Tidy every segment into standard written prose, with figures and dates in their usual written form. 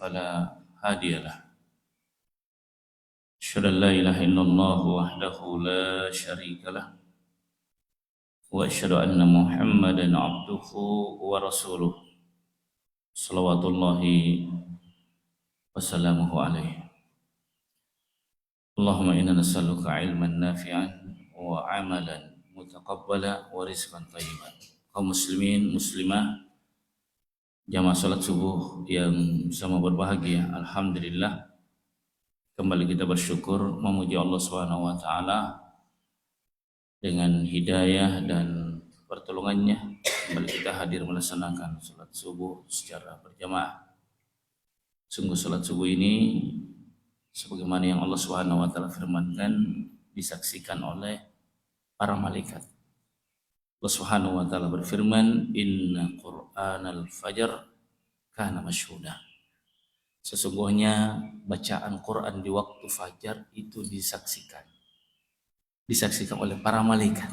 فلا هادي له. أشهد أن لا إله إلا الله وحده لا شريك له، وأشهد أن محمدا عبده ورسوله صلوات الله وسلامه عليه. اللهم إنا نسألك علما نافعا وعملا متقبلا ورزقا طيبا. Kaum muslimin muslimah, jamaah salat subuh yang sama berbahagia, alhamdulillah kembali kita bersyukur memuji Allah Subhanahu wa taala dengan hidayah dan pertolongannya. Kembali kita hadir melaksanakan salat subuh secara berjamaah. Sungguh salat subuh ini sebagaimana yang Allah Subhanahu wa taala firmankan disaksikan oleh para malaikat. Allah Subhanahu wa taala berfirman, "Inna Qur'anal fajr kana masyhuda." Sesungguhnya bacaan Quran di waktu fajar itu disaksikan oleh para malaikat.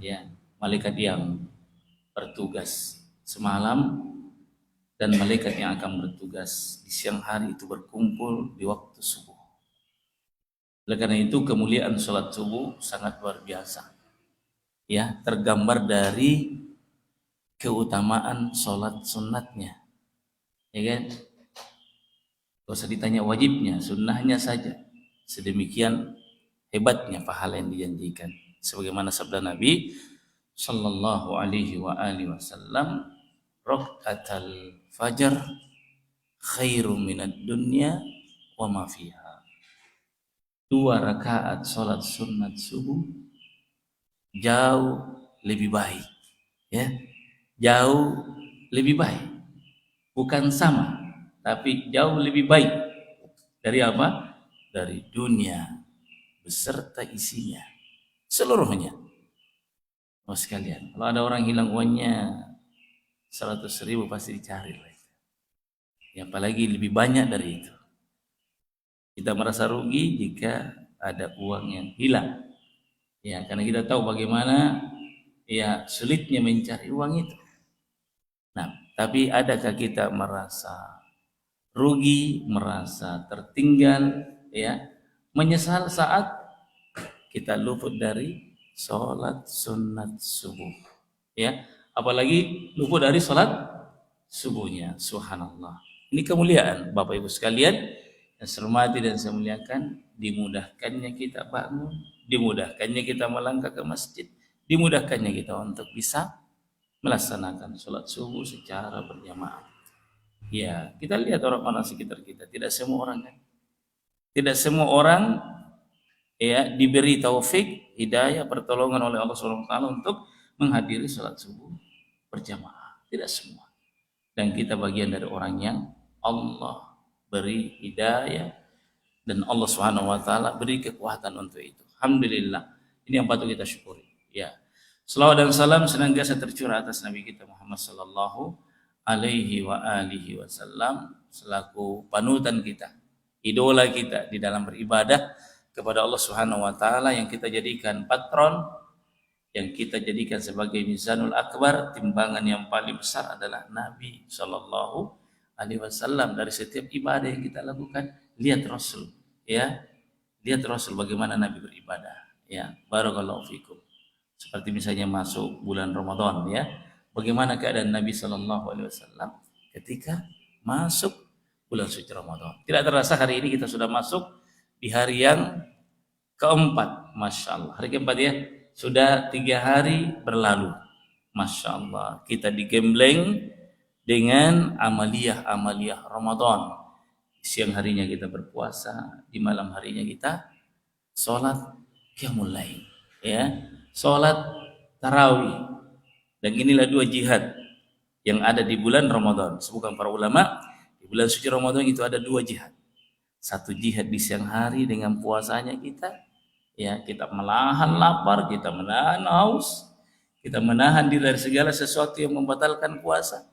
Ya, malaikat yang bertugas semalam dan malaikat yang akan bertugas di siang hari itu berkumpul di waktu subuh. Oleh karena itu kemuliaan salat subuh sangat luar biasa. Ya, tergambar dari keutamaan salat sunnatnya. Ya kan? Gak usah ditanya wajibnya, sunnahnya saja. Sedemikian hebatnya pahala yang dijanjikan. Sebagaimana sabda Nabi sallallahu alaihi wa alihi wasallam, "Raka'atal fajar khairum minad dunya wa ma fiha." 2 rakaat salat sunat subuh jauh lebih baik, ya. Jauh lebih baik. Bukan sama, tapi jauh lebih baik dari apa? Dari dunia beserta isinya, seluruhnya. Oh sekalian, kalau ada orang hilang uangnya 100.000 pasti dicari lah. Ya, apalagi lebih banyak dari itu. Kita merasa rugi jika ada uang yang hilang. Ya, karena kita tahu bagaimana ya sulitnya mencari uang itu. Nah, tapi adakah kita merasa rugi, merasa tertinggal, ya, menyesal saat kita luput dari sholat sunat subuh, ya, apalagi luput dari sholat subuhnya. Subhanallah, ini kemuliaan Bapak Ibu sekalian yang saya hormati dan saya muliakan. Dimudahkannya kita bangun, dimudahkannya kita melangkah ke masjid, dimudahkannya kita untuk bisa melaksanakan sholat subuh secara berjamaah. Ya, kita lihat orang-orang sekitar kita. Tidak semua orang kan? Tidak semua orang ya diberi taufik, hidayah, pertolongan oleh Allah Subhanahu wa taala untuk menghadiri salat subuh berjamaah. Tidak semua. Dan kita bagian dari orang yang Allah beri hidayah dan Allah Subhanahu wa taala beri kekuatan untuk itu. Alhamdulillah. Ini yang patut kita syukuri. Ya. Selawat dan salam senantiasa tercurah atas Nabi kita Muhammad sallallahu alaihi wa alihi wasallam selaku panutan kita, idola kita di dalam beribadah kepada Allah Subhanahu wa taala, yang kita jadikan patron, yang kita jadikan sebagai mizanul akbar, timbangan yang paling besar adalah Nabi sallallahu alaihi wasallam. Dari setiap ibadah yang kita lakukan, lihat Rasul, ya. Lihat Rasul bagaimana Nabi beribadah, ya. Barakallahu fikum. Seperti misalnya masuk bulan Ramadan, ya. Bagaimana keadaan Nabi sallallahu alaihi wasallam ketika masuk bulan suci Ramadan. Tidak terasa hari ini kita sudah masuk di hari yang keempat. Masya Allah. Hari keempat, ya. Sudah 3 hari berlalu. Masya Allah. Kita digembleng dengan amaliyah Ramadan. Siang harinya kita berpuasa, di malam harinya kita sholat qiyamul lail, ya. Sholat tarawih. Dan inilah 2 jihad yang ada di bulan Ramadan. Sebutkan para ulama, di bulan suci Ramadan itu ada 2 jihad. Satu jihad di siang hari dengan puasanya kita, ya, kita menahan lapar, kita menahan haus, kita menahan diri dari segala sesuatu yang membatalkan puasa,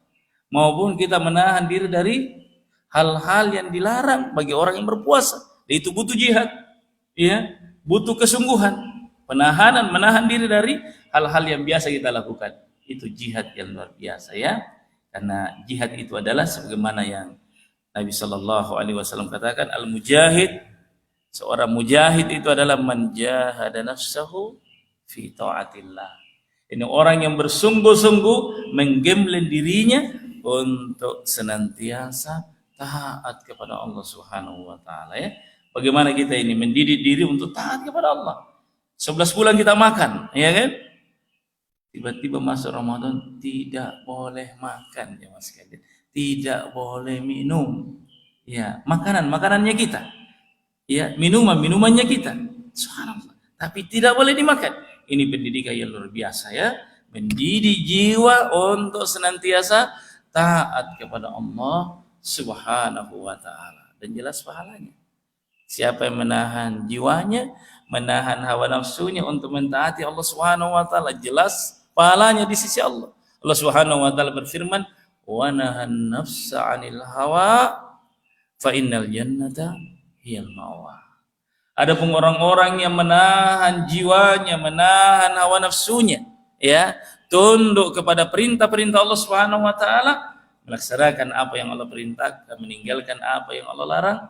maupun kita menahan diri dari hal-hal yang dilarang bagi orang yang berpuasa. Itu butuh jihad, ya, butuh kesungguhan, menahan diri dari hal-hal yang biasa kita lakukan. Itu jihad yang luar biasa, ya. Karena jihad itu adalah sebagaimana yang Nabi Shallallahu Alaihi Wasallam katakan, al-mujahid, seorang mujahid itu adalah man jahada nafsahu fi taatillah. Ini orang yang bersungguh-sungguh menggembleng dirinya untuk senantiasa taat kepada Allah Subhanahu wa taala, ya. Bagaimana kita ini mendidik diri untuk taat kepada Allah. 11 bulan kita makan, ya kan? Tiba-tiba masuk Ramadan tidak boleh makan, ya Mas sekalian. Tidak boleh minum. Ya, makanannya kita. Ya, minumannya kita. Subhanallah. Tapi tidak boleh dimakan. Ini pendidikan yang luar biasa, ya. Mendidik jiwa untuk senantiasa taat kepada Allah Subhanahu wa taala, dan jelas pahalanya. Siapa yang menahan jiwanya, menahan hawa nafsunya untuk mentaati Allah Subhanahu wa taala, jelas pahalanya di sisi Allah. Allah Subhanahu wa taala berfirman, "Wa nahan nafsa 'anil hawa fa innal jannata hiyal ma'wa." Adapun orang-orang yang menahan jiwanya, menahan hawa nafsunya, ya, tunduk kepada perintah-perintah Allah Subhanahu wa taala, melaksanakan apa yang Allah perintahkan, meninggalkan apa yang Allah larang,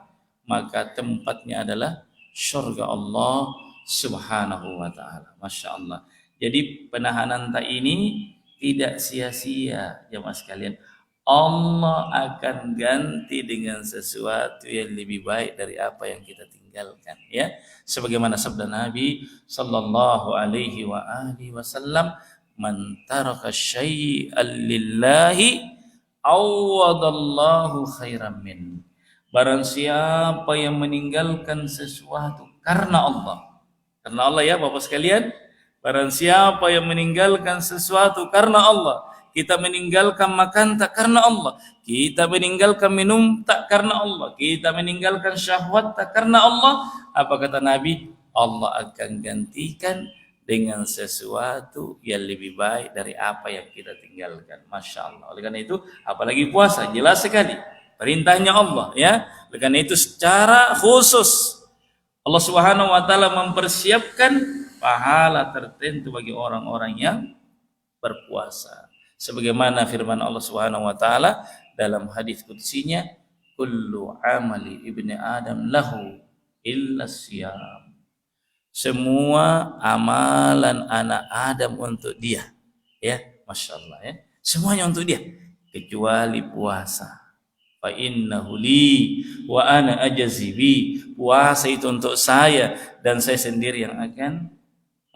maka tempatnya adalah surga Allah Subhanahu wa taala. Masya Allah. Jadi penahanan tak ini tidak sia-sia, jemaah sekalian. Allah akan ganti dengan sesuatu yang lebih baik dari apa yang kita tinggalkan, ya. Sebagaimana sabda Nabi sallallahu alaihi wa alihi wasallam, "Man taraka syai'an lillahi awadallahu khairan min." Barang siapa yang meninggalkan sesuatu karena Allah, ya Bapak sekalian, barang siapa yang meninggalkan sesuatu karena Allah, kita meninggalkan makan tak karena Allah, kita meninggalkan minum tak karena Allah, kita meninggalkan syahwat tak karena Allah, apa kata Nabi? Allah akan gantikan dengan sesuatu yang lebih baik dari apa yang kita tinggalkan. Masya Allah. Oleh karena itu, apalagi puasa, jelas sekali perintahnya Allah, ya. Oleh karena itu secara khusus Allah Subhanahu wa taala mempersiapkan pahala tertentu bagi orang-orang yang berpuasa. Sebagaimana firman Allah Subhanahu wa taala dalam hadis qudsinya, kullu amali ibni adam lahu illa siyam. Semua amalan anak Adam untuk dia, ya, Masya Allah, ya. Semuanya untuk dia kecuali puasa. Fa innahu li wa ana ajzi bi. Puasa itu untuk saya dan saya sendiri yang akan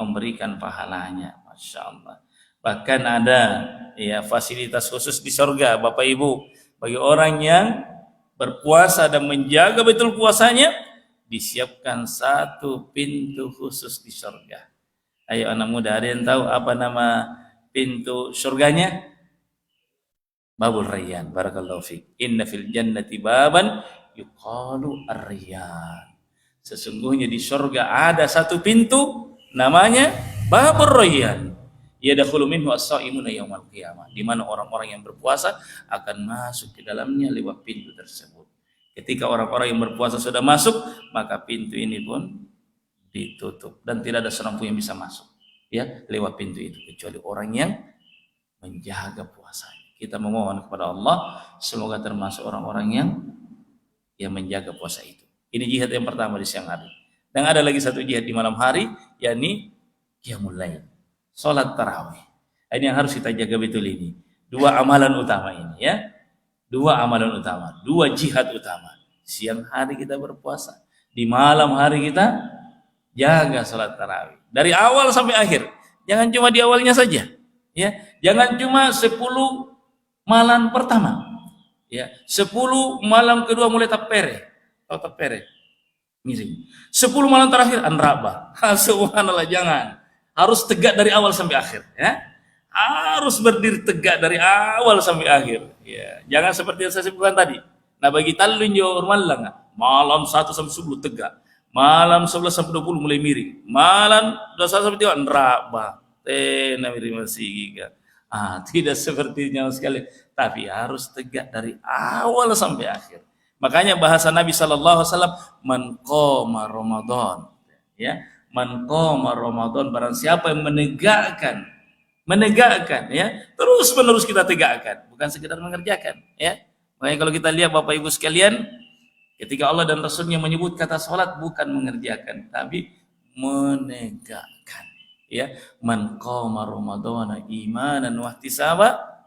memberikan pahalanya. Masya Allah. Bahkan ada, ya, fasilitas khusus di surga, Bapak Ibu, bagi orang yang berpuasa dan menjaga betul puasanya, disiapkan satu pintu khusus di surga. Ayo anak muda, ada yang tahu apa nama pintu surganya? Babul Rayyan. Barakallahu fiik. Inna fil jannati baban yuqalu ar-Rayyan. Sesungguhnya di surga ada satu pintu namanya Babul Rayyan. Yadkhulu minhu as-shaimuna yaumal qiyamah, di mana orang-orang yang berpuasa akan masuk ke dalamnya lewat pintu tersebut. Ketika orang-orang yang berpuasa sudah masuk, maka pintu ini pun ditutup dan tidak ada seorang pun yang bisa masuk, ya, lewat pintu itu kecuali orang yang menjaga puasanya. Kita memohon kepada Allah semoga termasuk orang-orang yang menjaga puasa itu. Ini jihad yang pertama di siang hari. Dan ada lagi satu jihad di malam hari, yakni qiyamul lail, salat tarawih. Ini yang harus kita jaga betul ini. Dua amalan utama ini, ya. Dua amalan utama, dua jihad utama. Siang hari kita berpuasa, di malam hari kita jaga salat tarawih. Dari awal sampai akhir. Jangan cuma di awalnya saja, ya. Jangan cuma 10 malam pertama, ya. 10 malam kedua mulai tapere. Tahu tapere? Miring. 10 malam terakhir anraba. Subhanallah, jangan. Harus tegak dari awal sampai akhir, ya. Harus berdiri tegak dari awal sampai akhir, ya. Jangan seperti yang saya sebutkan tadi. Nah, bagi talun yo malang, malam 1 sampai 10 tegak. Malam 11 sampai 20 mulai miring. Malam 21 sampai 3 anraba. Miring masih giga. Tidak sepertinya sekali, tapi harus tegak dari awal sampai akhir. Makanya bahasa Nabi sallallahu alaihi wasallam, man qoma Ramadan, ya. Man qoma Ramadan, barang siapa yang menegakkan, ya, terus menerus kita tegakkan, bukan sekedar mengerjakan, ya. Makanya kalau kita lihat Bapak Ibu sekalian, ketika Allah dan Rasulnya menyebut kata sholat bukan mengerjakan, tapi menegakkan. Ya, man qama ramadhana imanan wa ihtisaba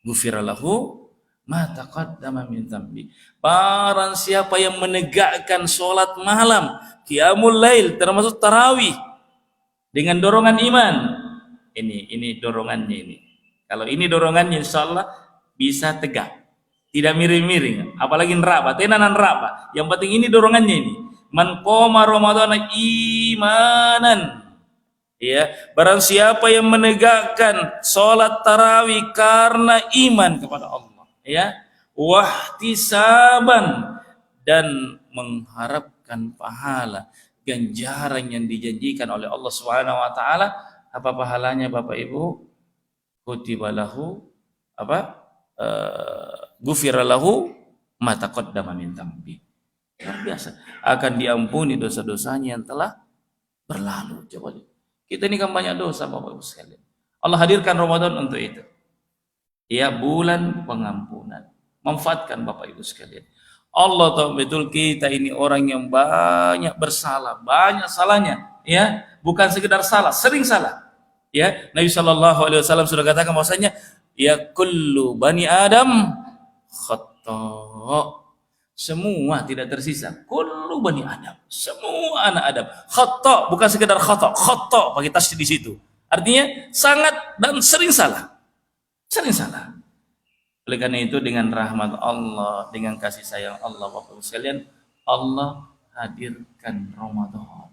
ghufira lahu ma taqaddama min dzambi. Barang siapa yang menegakkan sholat malam, qiyamul lail, termasuk tarawih dengan dorongan iman. Ini dorongannya ini. Kalau ini dorongannya insyaallah bisa tegak. Tidak miring-miring, apalagi neraba, tenanan neraba. Yang penting ini dorongannya ini. Man qama ramadhana imanan. Ya, barang siapa yang menegakkan salat tarawih karena iman kepada Allah, ya, wahtisaban, dan mengharapkan pahala ganjaran yang dijanjikan oleh Allah Subhanahu wa taala. Apa pahalanya Bapak Ibu? Kutiba lahu apa? Ghufira lahu ma taqaddama min dzambi. Luar biasa, akan diampuni dosa-dosanya yang telah berlalu. Coba lihat. Kita ini kan banyak dosa Bapak Ibu sekalian. Allah hadirkan Ramadan untuk itu. Ya, bulan pengampunan. Manfaatkan Bapak Ibu sekalian. Allah tahu betul kita ini orang yang banyak bersalah, banyak salahnya, ya, bukan sekedar salah, sering salah. Ya, Nabi Shallallahu Alaihi Wasallam sudah katakan bahwasanya ya kullu bani Adam khata'. Semua tidak tersisa. Kullu bani Adam, semua anak Adam khata', bukan sekedar khata', khata' pakai tasydid di situ. Artinya sangat dan sering salah. Sering salah. Oleh karena itu dengan rahmat Allah, dengan kasih sayang Allah Bapak Ibu sekalian, Allah hadirkan Ramadan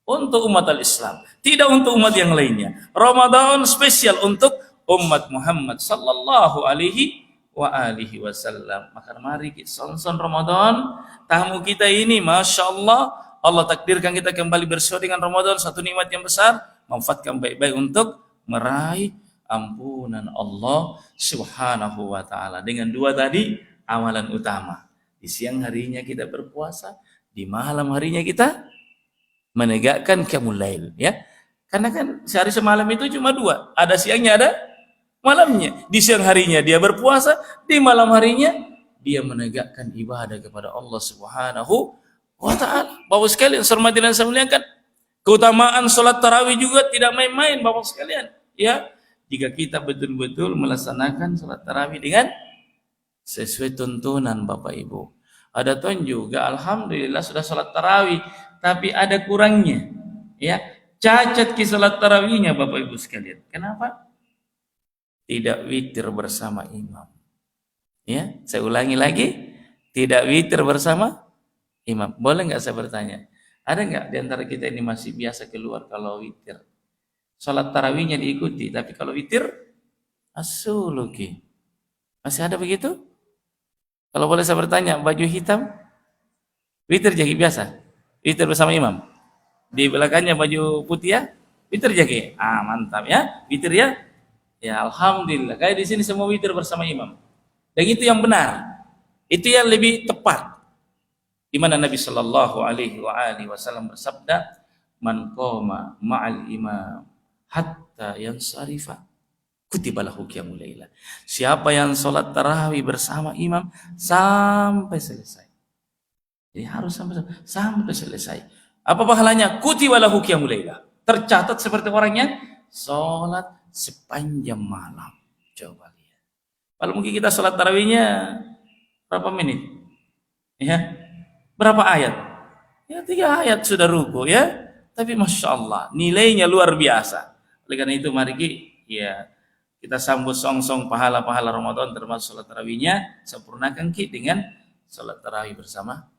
untuk umat al-Islam, tidak untuk umat yang lainnya. Ramadan spesial untuk umat Muhammad sallallahu alaihi wa alihi wasallam. Maka mari kita sonson Ramadan. Tamu kita ini Masya Allah, Allah takdirkan kita kembali bersua dengan Ramadan, satu nikmat yang besar. Manfaatkan baik-baik untuk meraih ampunan Allah Subhanahu wa ta'ala. Dengan dua tadi amalan utama. Di siang harinya kita berpuasa, di malam harinya kita menegakkan qiyamul lail, ya. Karena kan sehari semalam itu cuma dua, ada siangnya, ada malamnya. Di siang harinya dia berpuasa, di malam harinya dia menegakkan ibadah kepada Allah Subhanahu wa ta'ala. Bapak sekalian, hormati dan saya muliakan, keutamaan salat tarawih juga tidak main-main Bapak sekalian, ya. Jika kita betul-betul melaksanakan salat tarawih dengan sesuai tuntunan Bapak Ibu. Ada tuan juga alhamdulillah sudah salat tarawih, tapi ada kurangnya, ya. Cacat ke salat tarawihnya Bapak Ibu sekalian. Kenapa? Tidak witir bersama imam. Ya, saya ulangi lagi, tidak witir bersama imam. Boleh nggak saya bertanya? Ada nggak di antara kita ini masih biasa keluar kalau witir? Salat tarawihnya diikuti, tapi kalau witir asuluki. Masih ada begitu? Kalau boleh saya bertanya, baju hitam witir jadi biasa? Witir bersama imam. Di belakangnya baju putih ya, witir jadi. Ah, mantap ya. Witir ya. Ya alhamdulillah, kayak di sini semua witir bersama imam. Dan itu yang benar. Itu yang lebih tepat. Di mana Nabi sallallahu alaihi wasallam bersabda, "Man qama ma'al imam hatta yansarifa kutiba lahu qiyamul lail." Siapa yang salat tarawih bersama imam sampai selesai. Jadi harus sampai selesai. Apa pahalanya? Kutiba lahu qiyamul lail. Tercatat seperti orang yang salat sepanjang malam. Coba lihat. Kalau mungkin kita salat tarawihnya berapa menit? Ya. Berapa ayat? Ya 3 ayat sudah ruku ya. Tapi Masya Allah, nilainya luar biasa. Oleh karena itu mari kita sambut song-song pahala-pahala Ramadan termasuk salat tarawihnya, sempurnakan dengan salat tarawih bersama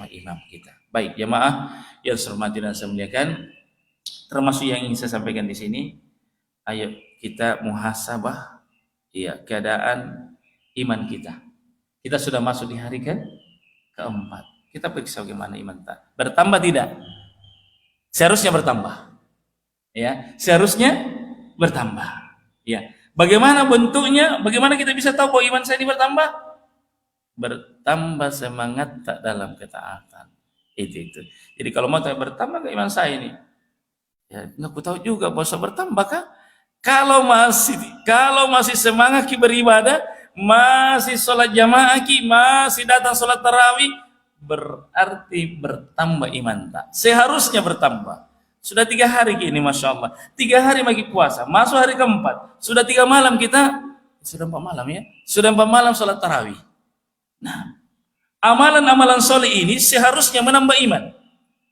imam kita. Baik, jamaah yang saya hormati dan saya muliakan, termasuk yang ingin saya sampaikan di sini, ayo kita muhasabah keadaan iman kita. Kita sudah masuk di hari keempat. Kita periksa bagaimana iman kita. Bertambah tidak? Seharusnya bertambah. Ya, seharusnya bertambah. Ya. Bagaimana bentuknya? Bagaimana kita bisa tahu bahwa iman saya ini bertambah? Bertambah semangat tak dalam ketaatan. Itu. Jadi kalau mau bertambah ke iman saya ini, ya nggak tahu juga bahwa bertambah kah? Kalau masih semangat beribadah, masih sholat jamaah ki, masih datang sholat tarawih, berarti bertambah iman tak? Seharusnya bertambah. Sudah 3 hari ini, masya Allah. 3 hari lagi puasa, masuk hari keempat. Sudah 3 malam kita, sudah 4 malam ya. Sudah 4 malam sholat tarawih. Nah, amalan-amalan soleh ini seharusnya menambah iman.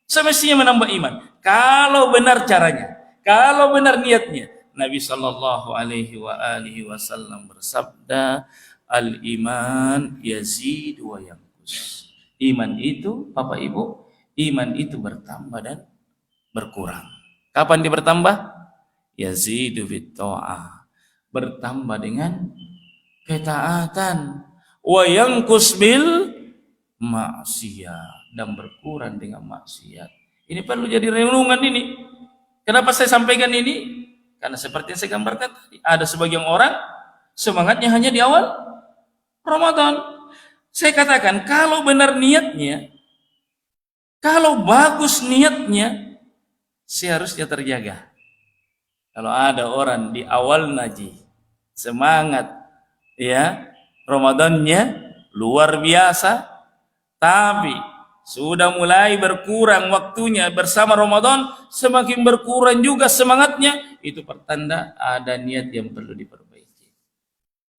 Semestinya menambah iman. Kalau benar caranya, kalau benar niatnya. Nabi Shallallahu Alaihi Wasallam bersabda, al-iman yazid wa yanqus. Iman itu, Bapak Ibu, iman itu bertambah dan berkurang. Kapan dia bertambah? Yazidu fit ta'ah. Bertambah dengan ketaatan. Wa yanqus bil maksiat, dan berkurang dengan maksiat. Ini perlu jadi renungan ini. Kenapa saya sampaikan ini? Karena seperti yang saya gambarkan tadi, ada sebagian orang semangatnya hanya di awal Ramadan. Saya katakan, kalau benar niatnya, kalau bagus niatnya, seharusnya terjaga. Kalau ada orang di awal ngaji, semangat ya, Ramadannya luar biasa, tapi sudah mulai berkurang waktunya bersama Ramadan, semakin berkurang juga semangatnya, itu pertanda ada niat yang perlu diperbaiki.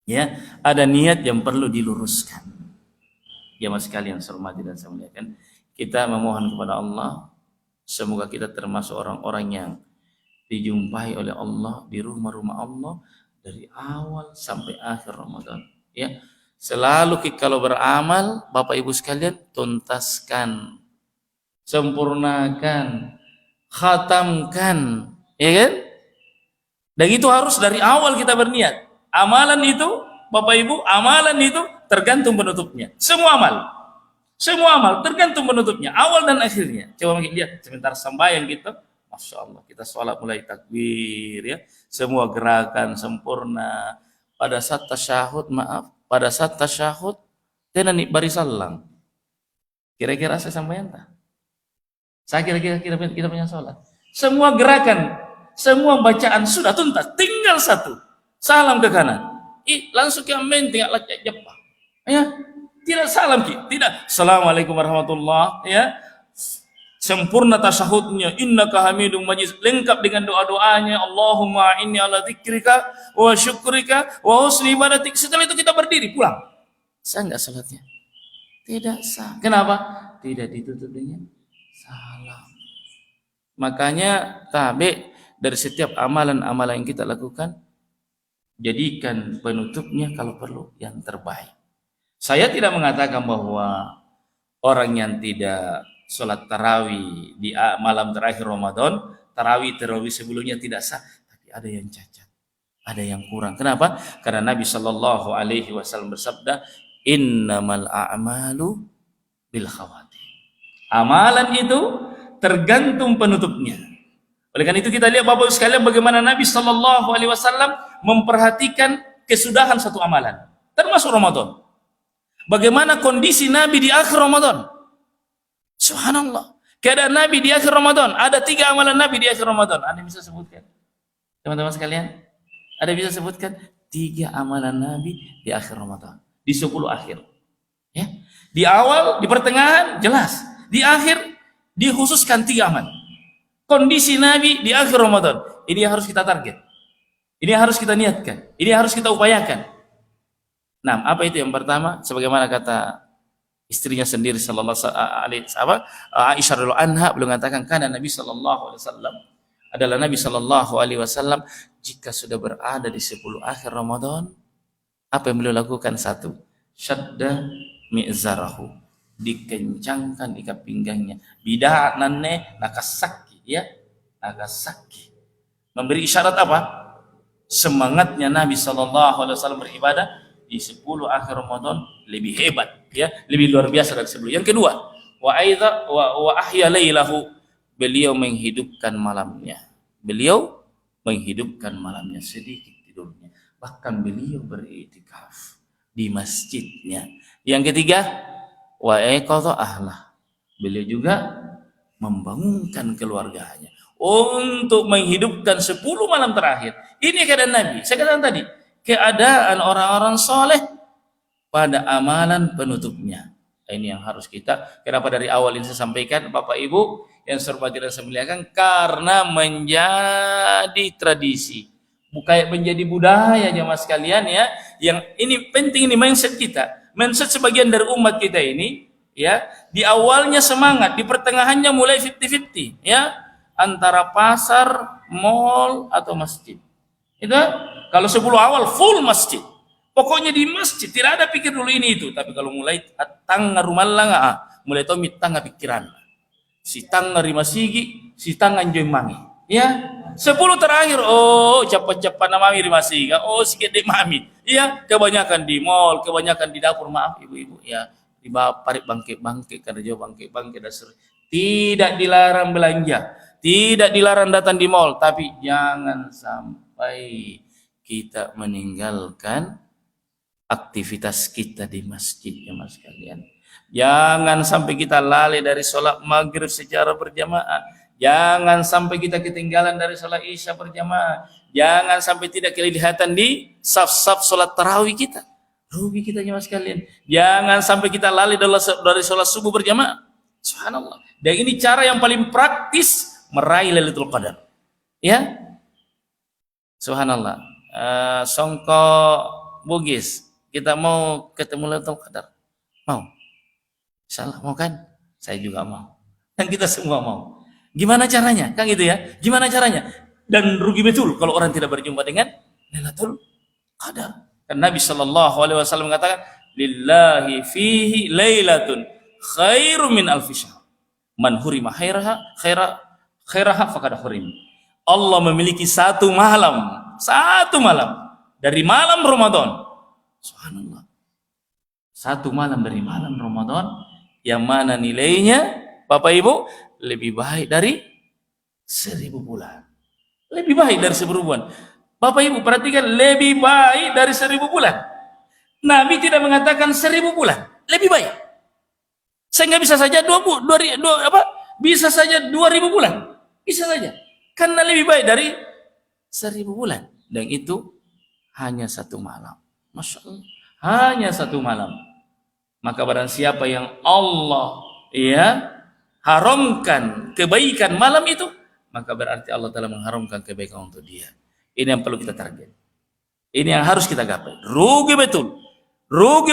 Ya, ada niat yang perlu diluruskan. Jamaah sekalian saya hormati dan saya muliakan, kita memohon kepada Allah, semoga kita termasuk orang-orang yang dijumpai oleh Allah di rumah-rumah Allah dari awal sampai akhir Ramadan. Ya, selalu kalau beramal, Bapak Ibu sekalian, tuntaskan, sempurnakan, khatamkan, ya kan? Dan itu harus dari awal kita berniat. Amalan itu, Bapak Ibu, amalan itu tergantung penutupnya. Semua amal tergantung penutupnya, awal dan akhirnya. Coba lihat sebentar sembahyang gitu, masya Allah, kita sholat mulai takbir ya, semua gerakan sempurna. Pada saat tasyahud, pada saat tasyahud tenani barisallang. Kira-kira saya sampaikan tak? Saya kira-kira kita punya sholat. Semua gerakan, semua bacaan sudah tuntas, tinggal satu. Salam ke kanan. Langsung ke amin, tinggal lacak Jepang. Ya, tidak salam tidak. Assalamualaikum warahmatullah ya. Sempurna tasyahudnya, innaka hamidum majid, lengkap dengan doa-doanya, Allahumma inni ala dzikrika wa syukrika wa husni ibadatik. Setelah itu kita berdiri pulang. Sah enggak salatnya? Tidak sah. Kenapa? Tidak ditutup dengan salam. Makanya tabe dari setiap amalan-amalan yang kita lakukan, jadikan penutupnya kalau perlu yang terbaik. Saya tidak mengatakan bahwa orang yang tidak sholat tarawih di malam terakhir Ramadan, tarawih sebelumnya tidak sah, tapi ada yang cacat, ada yang kurang. Kenapa? Karena Nabi Shallallahu Alaihi Wasallam bersabda, innamal a'malu bil khawatim. Amalan itu tergantung penutupnya. Oleh karena itu kita lihat Bapak sekalian bagaimana Nabi Shallallahu Alaihi Wasallam memperhatikan kesudahan satu amalan, termasuk Ramadan. Bagaimana kondisi Nabi di akhir Ramadan? Subhanallah. Keadaan Nabi di akhir Ramadan. Ada 3 amalan Nabi di akhir Ramadan. Anda bisa sebutkan? Teman-teman sekalian, ada bisa sebutkan 3 amalan Nabi di akhir Ramadan. Di 10 akhir. Ya. Di awal, di pertengahan, jelas. Di akhir, dikhususkan 3 amal. Kondisi Nabi di akhir Ramadan. Ini yang harus kita target. Ini yang harus kita niatkan. Ini yang harus kita upayakan. Nah, apa itu yang pertama? Sebagaimana kata istrinya sendiri sallallahu alaihi wasallam, Aisyah radhiyallahu anha, beliau mengatakan karena Nabi sallallahu alaihi wasallam adalah Nabi sallallahu alaihi wasallam jika sudah berada di 10 akhir Ramadan, apa yang beliau lakukan? 1, syadda mi'zarahu, dikencangkan ikat pinggangnya, bidah nanne nakasaki ya, nakasaki, memberi isyarat apa? Semangatnya Nabi sallallahu alaihi wasallam beribadah di 10 akhir Ramadan lebih hebat ya, lebih luar biasa dari sebelumnya. Yang kedua, wa ahya lailahu, beliau menghidupkan malamnya. Beliau menghidupkan malamnya, sedikit tidurnya. Bahkan beliau beriktikaf di masjidnya. Yang ketiga, wa aiqadha ahlah, beliau juga membangunkan keluarganya untuk menghidupkan 10 malam terakhir. Ini keadaan Nabi. Saya katakan tadi, keadaan orang-orang soleh pada amalan penutupnya. Ini yang harus kita, kenapa dari awal ini saya sampaikan Bapak Ibu yang saya hormati dan saya muliakan, karena menjadi tradisi, bukan menjadi budaya jemaah sekalian ya. Yang ini penting, ini mindset kita, mindset sebagian dari umat kita ini ya. Di awalnya semangat, di pertengahannya mulai 50-50 ya, antara pasar, mall atau masjid. Itu kalau 10 awal full masjid. Pokoknya di masjid, tidak ada pikir dulu ini itu. Tapi kalau mulai tangga rumah lah, mulai tahu tangga pikiran. Si tangga rima sigi, si tangga joy mangi. Ya, 10 terakhir, oh cepat-cepat mami rima siga, oh sikit dek mami. Iya, kebanyakan di mall, kebanyakan di dapur, maaf ibu-ibu ya. Di parit bangkit karena jauh bangkit dasar. Tidak dilarang belanja, tidak dilarang datang di mall, tapi jangan sampai kita meninggalkan aktivitas kita di masjid ya mas kalian. Jangan sampai kita lalai dari sholat maghrib secara berjamaah. Jangan sampai kita ketinggalan dari sholat isya berjamaah. Jangan sampai tidak kelihatan di saf-saf sholat tarawih kita. Rugi kita ya mas kalian. Jangan sampai kita lalai dari sholat subuh berjamaah. Subhanallah. Dan ini cara yang paling praktis meraih Lailatul Qadar. Ya. Subhanallah. Songko Bugis. Kita mau ketemu Lailatul Qadar. Mau? Salah mau kan? Saya juga mau. Dan kita semua mau. Gimana caranya? Kan gitu ya. Gimana caranya? Dan rugi betul kalau orang tidak berjumpa dengan Lailatul Qadar. Dan Nabi sallallahu alaihi wasallam mengatakan, "Lillahi fihi lailatun khairum min alfi syahr. Man hurima khairaha faqad hurim." Allah memiliki satu malam dari malam Ramadan. Subhanallah. Satu malam dari malam Ramadan yang mana nilainya Bapak Ibu lebih baik dari 1000 bulan. Lebih baik dari 1000 bulan. Bapak Ibu perhatikan, lebih baik dari 1000 bulan. Nabi tidak mengatakan 1000 bulan. Lebih baik. Saya nggak bisa saja bisa saja 2000 bulan. Bisa saja. Karena lebih baik dari 1000 bulan. Dan itu hanya satu malam. Masya Allah. Hanya satu malam. Maka barang siapa yang Allah haramkan kebaikan malam itu, maka berarti Allah telah mengharamkan kebaikan untuk dia. Ini yang perlu kita target. Ini yang harus kita gapai. Rugi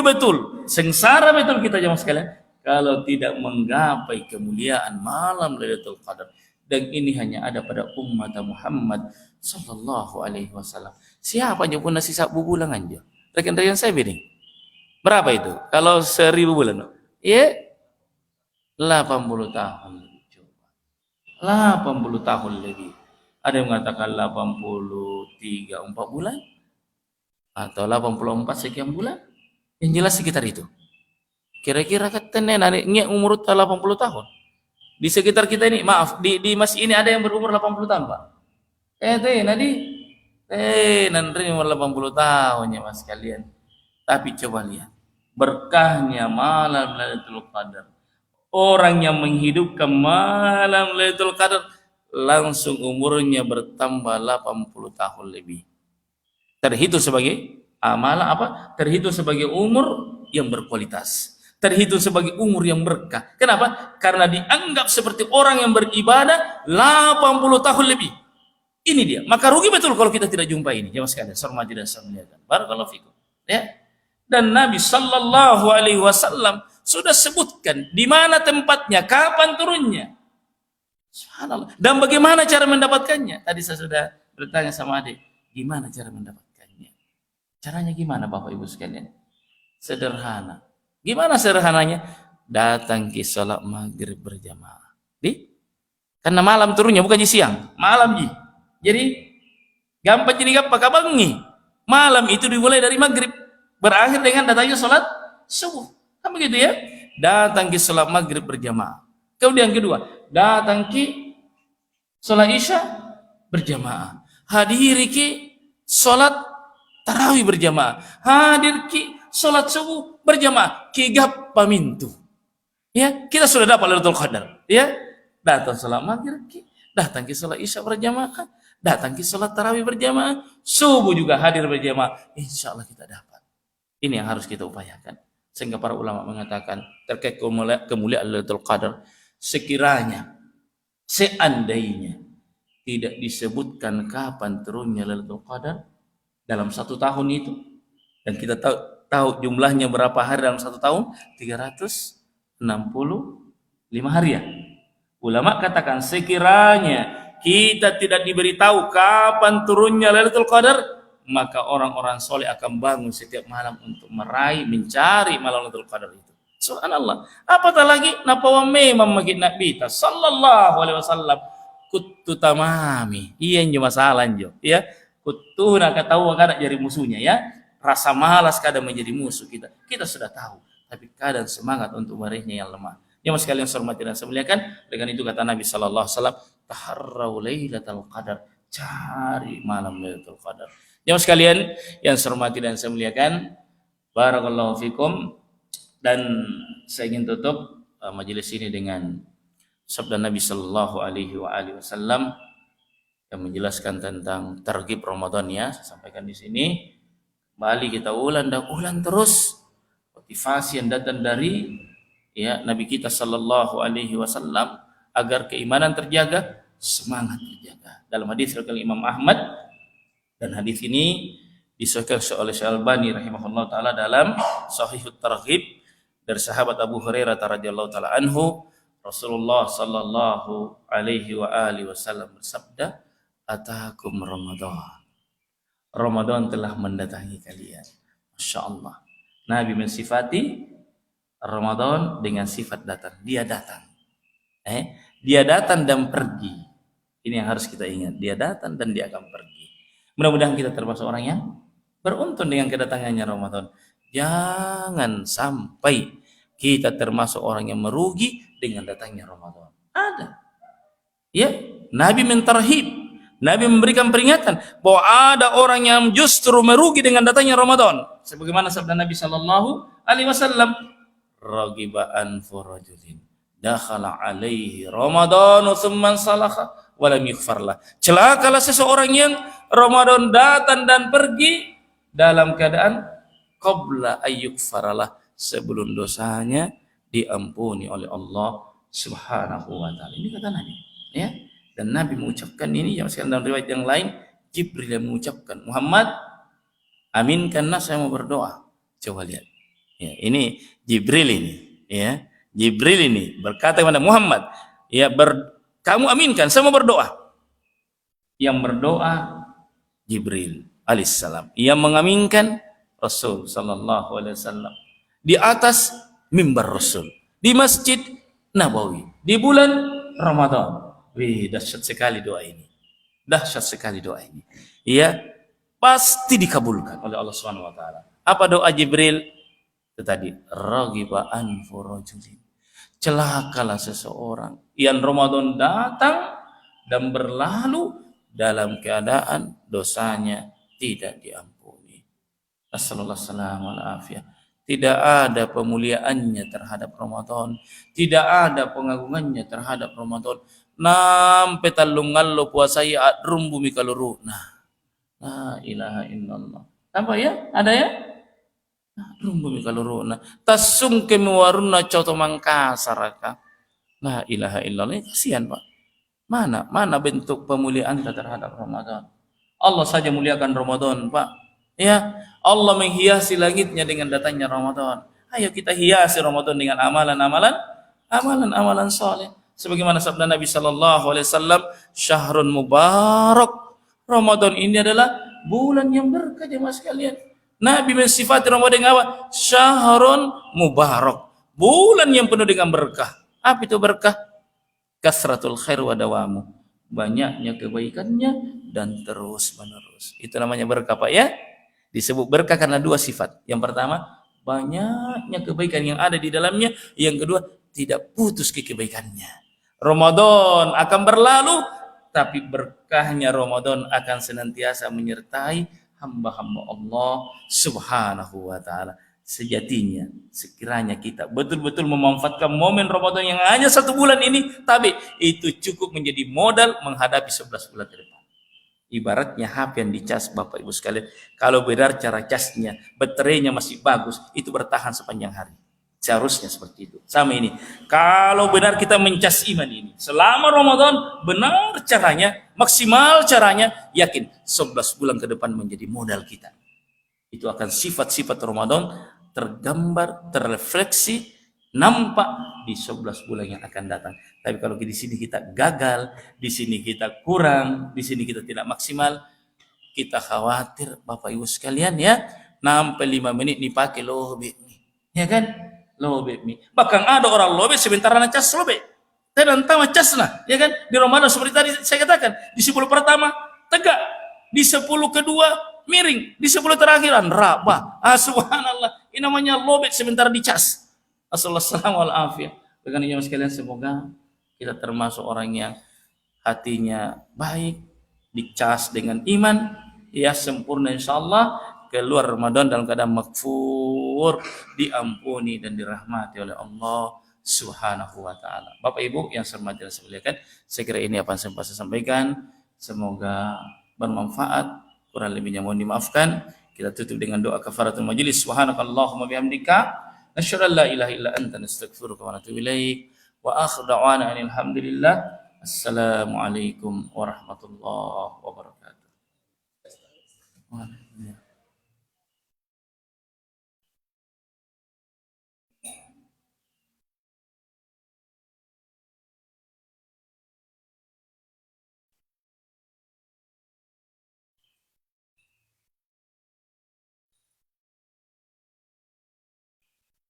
betul, sengsara betul kita jemaah sekalian kalau tidak menggapai kemuliaan malam Lailatul Qadar. Dan ini hanya ada pada umat Muhammad sallallahu alaihi wasallam. Siapa aja pun nasi sabu bulan aja. Rekan-rekan saya beding. Berapa itu? Kalau 1000 bulan. Ya, 80 tahun lebih. Coba. 80 tahun lebih. Ada yang mengatakan 83 4 bulan atau 84 sekian bulan. Yang jelas sekitar itu. Kira-kira katanya neneknya umur 80 tahun. Di sekitar kita ini, maaf, di masjid ini ada yang berumur 80 tahun, Pak. Nanti umur 80 tahun ya Mas kalian. Tapi coba lihat berkahnya malam Lailatul Qadar. Orang yang menghidupkan malam Lailatul Qadar langsung umurnya bertambah 80 tahun lebih. Terhitung sebagai amalan Terhitung sebagai umur yang berkualitas. Terhitung sebagai umur yang berkah. Kenapa? Karena dianggap seperti orang yang beribadah 80 tahun lebih. Ini dia. Maka rugi betul kalau kita tidak jumpa ini. Jemaah sekalian, hormati dan saya muliakan. Barakallahu fikum. Ya. Dan Nabi sallallahu alaihi wasallam sudah sebutkan di mana tempatnya, kapan turunnya. Subhanallah. Dan bagaimana cara mendapatkannya? Tadi saya sudah bertanya sama adik, gimana cara mendapatkannya? Caranya gimana Bapak Ibu sekalian? Sederhana. Gimana sederhananya? Datang ke salat maghrib berjamaah. Karena malam turunnya bukan di siang, malam ji. Jadi gampang jadi gampang kabangi. Malam itu dimulai dari maghrib, berakhir dengan datangnya salat subuh. Kan begitu ya? Datang ke salat maghrib berjamaah. Kemudian kedua, datang ke salat isya berjamaah. Hadiri ke salat tarawih berjamaah. Hadir ke salat subuh berjamaah. Kigap pamintu. Ya, kita sudah dapat Lailatul Qadar. Ya, datang salat maghrib, datang ke salat isya berjamaah, datang ke salat tarawih berjamaah, subuh juga hadir berjamaah. Insya Allah kita dapat. Ini yang harus kita upayakan. Sehingga para ulama mengatakan terkait kemuliaan Lailatul Qadar, sekiranya, seandainya tidak disebutkan kapan turunnya Lailatul Qadar dalam satu tahun itu, dan kita tahu jumlahnya berapa hari dalam satu tahun, 365 hari ya. Ulama katakan sekiranya kita tidak diberitahu kapan turunnya Lailatul Qadar, maka orang-orang soleh akan bangun setiap malam untuk meraih, mencari malam Lailatul Qadar itu. Subhanallah. Apatah lagi napawa memang magid Nabi ta sallallahu alaihi wasallam kuttu tamami. Iya njo masalah njo, ya. Kuttu nak tahu kada jadi musuhnya ya. Rasa malas kadang menjadi musuh kita. Kita sudah tahu, tapi kadang semangat untuk meraihnya yang lemah. Yang sekalian saya hormati dan saya muliakan, dengan itu kata Nabi sallallahu alaihi wasallam, taharrau lailatul qadar, cari malam Lailatul Qadar. Yang sekalian yang saya hormati dan saya muliakan, barakallahu fikum, dan saya ingin tutup majelis ini dengan sabda Nabi sallallahu alaihi wasallam yang menjelaskan tentang targhib Ramadan ya. Saya sampaikan di sini. Kembali kita ulang dan ulang terus motivasi yang datang dari ya Nabi kita sallallahu alaihi wasallam agar keimanan terjaga, semangat terjaga. Dalam hadis riwayat Imam Ahmad, dan hadis ini disahihkan oleh Syekh Albani rahimahullah taala dalam Shahihut Targhib dari sahabat Abu Hurairah radhiyallahu taala anhu, Rasulullah sallallahu alaihi wasallam bersabda, "Atakum Ramadan." Ramadan telah mendatangi kalian. Masya Allah. Nabi mensifati Ramadan dengan sifat datang. Dia datang. Dia datang dan pergi. Ini yang harus kita ingat. Dia datang dan dia akan pergi. Mudah-mudahan kita termasuk orang yang beruntung dengan kedatangannya Ramadan. Jangan sampai kita termasuk orang yang merugi dengan datangnya Ramadan. Ada. Ya, Nabi mentarhib. Nabi memberikan peringatan bahwa ada orang yang justru merugi dengan datangnya Ramadan. Sebagaimana sabda Nabi sallallahu alaihi wasallam, "Ragiba anfu rajulin dakhala alaihi Ramadan tsumma salakha wa lam yughfarlah." Celakalah seseorang yang Ramadan datang dan pergi dalam keadaan qabla ayyughfaralah, sebelum dosanya diampuni oleh Allah Subhanahu wa taala. Ini kata Nabi, ya. Dan Nabi mengucapkan ini yang sekarang dalam riwayat yang lain, Jibril yang mengucapkan, "Muhammad, aminkanlah saya mau berdoa." Coba lihat. Ya, ini Jibril ini, ya. Jibril ini berkata kepada Muhammad, ya, kamu aminkan, saya mau berdoa. Yang berdoa Jibril alaihissalam. Yang mengaminkan Rasul sallallahu alaihi wasallam di atas mimbar Rasul di Masjid Nabawi di bulan Ramadan. Wih, dahsyat sekali doa ini. Dahsyat sekali doa ini. Iya, pasti dikabulkan oleh Allah Subhanahu wa taala. Apa doa Jibril? Itu tadi, ragiba anfu rajulin. Celakalah seseorang yang Ramadan datang dan berlalu dalam keadaan dosanya tidak diampuni. Assalamualaikum warahmatullahi. Tidak ada pemuliaannya terhadap Ramadan, tidak ada pengagungannya terhadap Ramadan. Nampe talungallo puasai adrum bumi kaluru. Nah, la ilaha illallah. Apa ya? Ada ya? Adrum bumi kaluru. Nah, tasung kemewaruna coto mangkasaraka. La ilaha illallah. Kasihan Pak. Mana bentuk pemuliaan kita terhadap Ramadan? Allah saja muliakan Ramadan Pak. Ya, Allah menghiasi langitnya dengan datangnya Ramadan. Ayo kita hiasi Ramadan dengan amalan soleh. Sebagaimana sabda Nabi sallallahu alaihi wasallam, "Syahrun mubarak." Ramadan ini adalah bulan yang berkah jemaah sekalian. Nabi mensifati Ramadan dengan apa? Syahrun mubarak. Bulan yang penuh dengan berkah. Apa itu berkah? Kasratul khair wa dawamu. Banyaknya kebaikannya dan terus menerus. Itu namanya berkah Pak ya. Disebut berkah karena dua sifat. Yang pertama, banyaknya kebaikan yang ada di dalamnya. Yang kedua, tidak putus kebaikannya. Ramadan akan berlalu, tapi berkahnya Ramadan akan senantiasa menyertai hamba-hamba Allah Subhanahu wa taala. Sejatinya, sekiranya kita betul-betul memanfaatkan momen Ramadan yang hanya 1 bulan ini, tapi itu cukup menjadi modal menghadapi 11 bulan ke depan. Ibaratnya HP yang dicas Bapak Ibu sekalian, kalau benar cara casnya, baterainya masih bagus, itu bertahan sepanjang hari. Seharusnya seperti itu. Sama ini. Kalau benar kita mencas iman ini, selama Ramadan benar caranya, maksimal caranya, yakin 11 bulan ke depan menjadi modal kita. Itu akan sifat-sifat Ramadan tergambar, terrefleksi, nampak di 11 bulan yang akan datang. Tapi kalau di sini kita gagal, di sini kita kurang, di sini kita tidak maksimal, kita khawatir Bapak Ibu sekalian ya, sampai 5 menit dipakai lobet nih. Ya kan? Lobet nih. Bahkan ada orang lobet sebentar cas lobet. Dan tahu cas lah, ya kan? Di Ramadan seperti tadi saya katakan, di 10 pertama tegak, di 10 kedua miring, di 10 terakhiran rabah. Subhanallah. Ini namanya lobet sebentar dicas. Assalamualaikum. Dengan jemaah sekalian, semoga kita termasuk orang yang hatinya baik, dicas dengan iman, ya sempurna insyaallah, keluar Ramadan dalam keadaan maghfur, diampuni dan dirahmati oleh Allah Subhanahu wa taala. Bapak Ibu yang saya hormati dan saya muliakan, saya kira ini apa yang saya sampaikan, semoga bermanfaat. Kurang lebihnya mohon dimaafkan. Kita tutup dengan doa kafaratul majelis. Subhanakallahumma bihamdika nasyhadu an la ilaha illa anta nastaghfiruka wa natubu ilaik. Wa akhiru da'wana alhamdulillah. Assalamualaikum warahmatullahi wabarakatuh.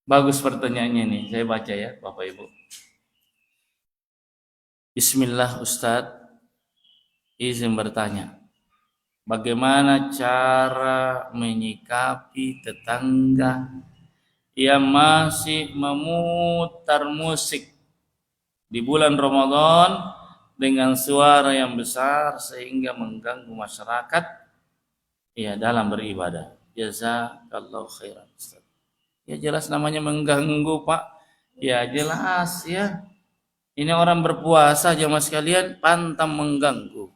Bagus pertanyaannya nih, saya baca ya Bapak Ibu. Bismillah Ustadz, izin bertanya. Bagaimana cara menyikapi tetangga yang masih memutar musik di bulan Ramadan dengan suara yang besar sehingga mengganggu masyarakat ya dalam beribadah? Jazakallahu khairan Ustaz. Ya jelas namanya mengganggu Pak. Ya jelas ya. Ini orang berpuasa jemaah sekalian pantang mengganggu.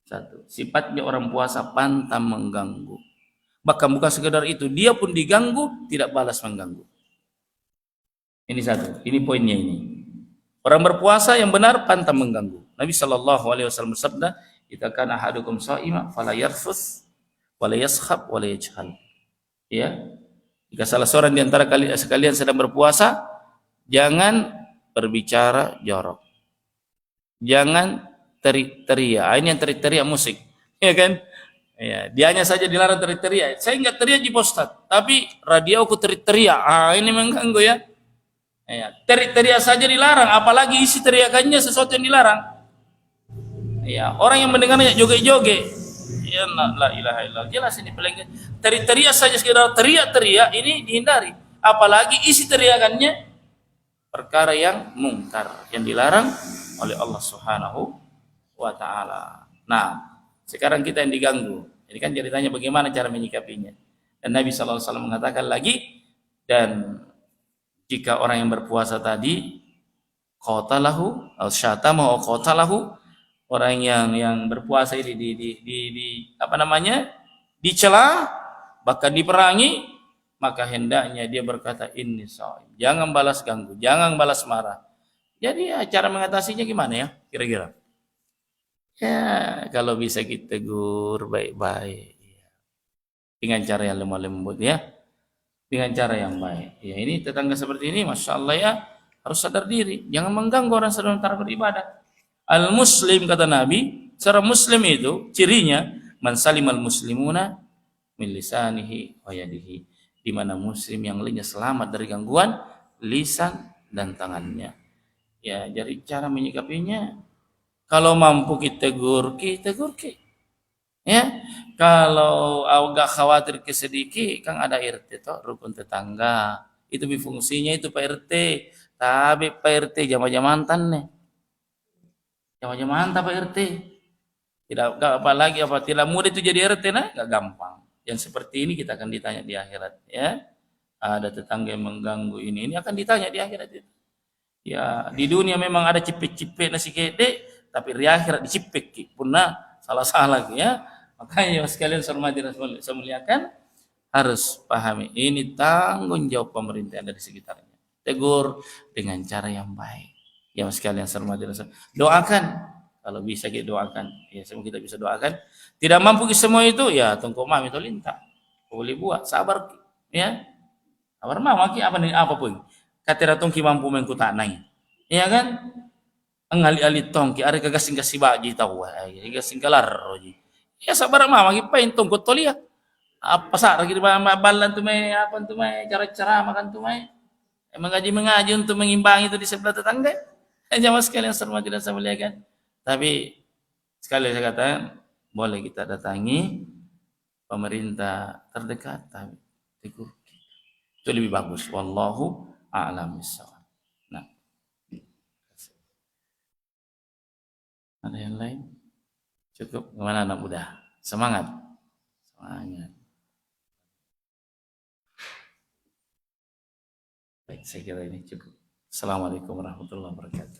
Satu, sifatnya orang puasa pantang mengganggu. Bahkan bukan sekedar itu, dia pun diganggu tidak balas mengganggu. Ini satu, ini poinnya ini. Orang berpuasa yang benar pantang mengganggu. Nabi sallallahu alaihi wasallam bersabda, "Idza kana ahadukum sha'ima fala yarfuth wala yaskhab wala yajhal." Ya. Jika salah seorang di antara sekalian sedang berpuasa, jangan berbicara jorok. Jangan teriak-teriak. Ini yang teriak-teriak musik. Ya kan? Ya, dianya saja dilarang teriak-teriak. Saya enggak teriak di Ustaz, tapi radio aku teriak-teriak. Ini mengganggu ya. Ya, teriak-teriak saja dilarang, apalagi isi teriakannya sesuatu yang dilarang. Ya, orang yang mendengarnya joget-joget. Ya la ilaha illallah. Jelas ini pelenggan. Teriak-teriak saja sekedar teriak-teriak ini dihindari. Apalagi isi teriakannya perkara yang mungkar, yang dilarang oleh Allah Subhanahu wa taala. Nah, sekarang kita yang diganggu. Ini kan ceritanya bagaimana cara menyikapinya. Dan Nabi sallallahu alaihi wasallam mengatakan lagi, dan jika orang yang berpuasa tadi qatalahu atau syatama atau qatalahu, orang yang berpuasa ini di apa namanya? Dicela, bahkan diperangi, maka hendaknya dia berkata inni shaim. Jangan balas ganggu, jangan balas marah. Jadi ya, cara mengatasinya gimana ya kira-kira? Ya, kalau bisa kita tegur baik-baik dengan cara yang lemah lembut ya. Dengan cara yang baik. Ya, ini tetangga seperti ini Masya Allah ya, harus sadar diri, jangan mengganggu orang sedang beribadah. Al-muslim kata Nabi, seorang muslim itu cirinya man salimal muslimuna min lisanihi wa yadihi, di mana muslim yang lainnya selamat dari gangguan lisan dan tangannya. Ya, jadi cara menyikapinya, kalau mampu kita tegur, ya. Kalau agak khawatir ke sedikit, kan ada RT toh, rukun tetangga. Itu fungsinya itu Pak RT. Tapi Pak RT jamaah mantan nih. Jamaah mantan Pak RT. Tidak apalagi apa tidak mudah itu jadi RT nah, enggak gampang. Yang seperti ini kita akan ditanya di akhirat ya. Ada tetangga yang mengganggu ini akan ditanya di akhirat itu. Ya, di dunia memang ada cipek-cipek nasi kede, tapi di akhirat dicipek punah salah-salah ya. Makanya sekalian saya muliakan, harus pahami ini tanggung jawab pemerintah yang ada di sekitarnya. Tegur dengan cara yang baik. Ya sekalian saya hormati, doakan kalau bisa kita doakan. Ya semua kita bisa doakan. Tidak mampu semua itu ya tunggu mami itu linta. Boleh buat sabar ya. Sabar mama ki apa nih apa pun. Katira tungki mampu mengkutanai. Iya kan? Angali-ali tongki are kagasing kasih baji tahu ay gasing kalar roji. Ya sabar mama ki pain tunggu tolia. Apa sa lagi balan tu may apa tu may cara-cara makan tu may mengaji untuk mengimbangi itu di sebelah tetangga. Jamaah sekalian hormati dan saya muliakan. Tapi sekali saya katakan boleh kita datangi pemerintah terdekat tapi tegur itu lebih bagus. Wallahu a'lam bishawab. Nah, ada yang lain? Cukup gimana anak muda? Semangat. Semangat. Baik, saya kira ini cukup. Assalamualaikum warahmatullahi wabarakatuh.